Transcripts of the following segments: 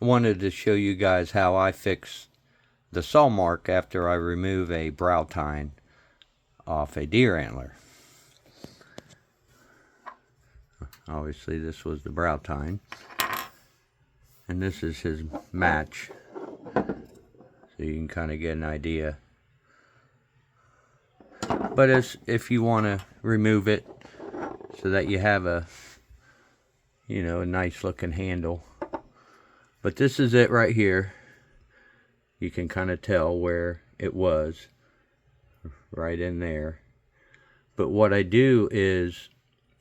wanted to show you guys how I fix the saw mark after I remove a brow tine off a deer antler. Obviously this was the brow tine, and this is his match, so you can kind of get an idea. But if you want to remove it so that you have a nice looking handle. But this is it right here. You can kind of tell where it was, right in there. But what I do is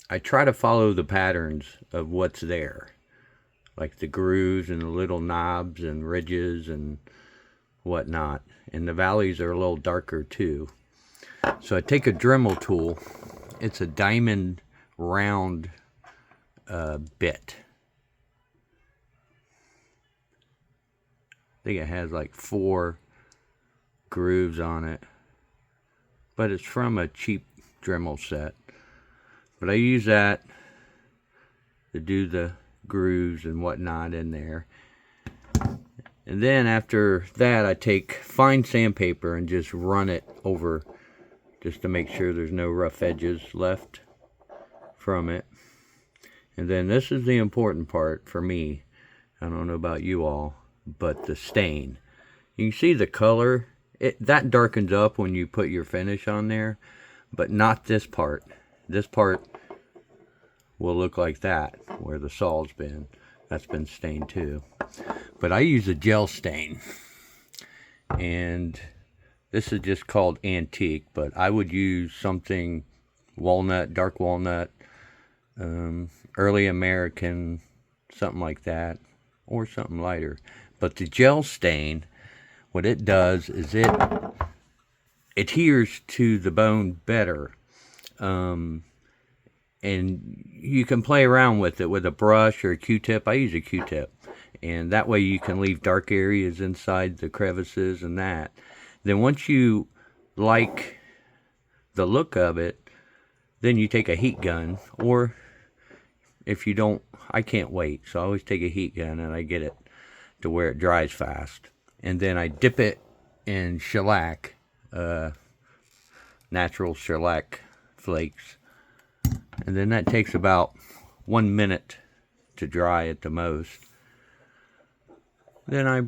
I try to follow the patterns of what's there, like the grooves and the little knobs and ridges and whatnot. And the valleys are a little darker too. So I take a Dremel tool. It's a diamond round bit. I think it has like 4 grooves on it, but it's from a cheap Dremel set. But I use that to do the grooves and whatnot in there. And then after that, I take fine sandpaper and just run it over, just to make sure there's no rough edges left from it. And then this is the important part for me. I don't know about you all, but the stain. You can see the color. That darkens up when you put your finish on there, but not this part. This part will look like that, where the saw's been. That's been stained too. But I use a gel stain, and this is just called antique, but I would use something walnut, dark walnut, early American, something like that, or something lighter. But the gel stain, what it does is it adheres to the bone better. And you can play around with it with a brush or a Q-tip. I use a Q-tip, and that way you can leave dark areas inside the crevices and that. Then once you like the look of it, then you take a heat gun, or if you don't, I can't wait, so I always take a heat gun and I get it to where it dries fast. And then I dip it in shellac, natural shellac flakes. And then that takes about 1 minute to dry at the most. Then I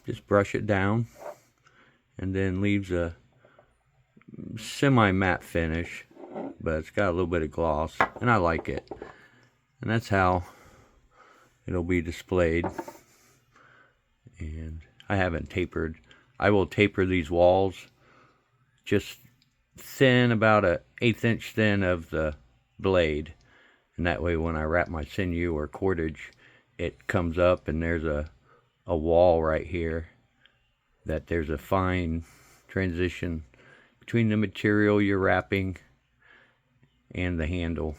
just brush it down, and then leaves a semi-matte finish, but it's got a little bit of gloss, and I like it. And that's how it'll be displayed. And I haven't tapered. I will taper these walls just thin, about an 1/8 inch thin of the blade, and that way when I wrap my sinew or cordage, it comes up and there's a wall right here, that there's a fine transition between the material you're wrapping and the handle.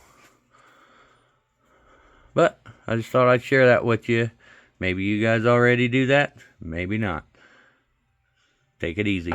But I just thought I'd share that with you. Maybe you guys already do that, maybe not. Take it easy.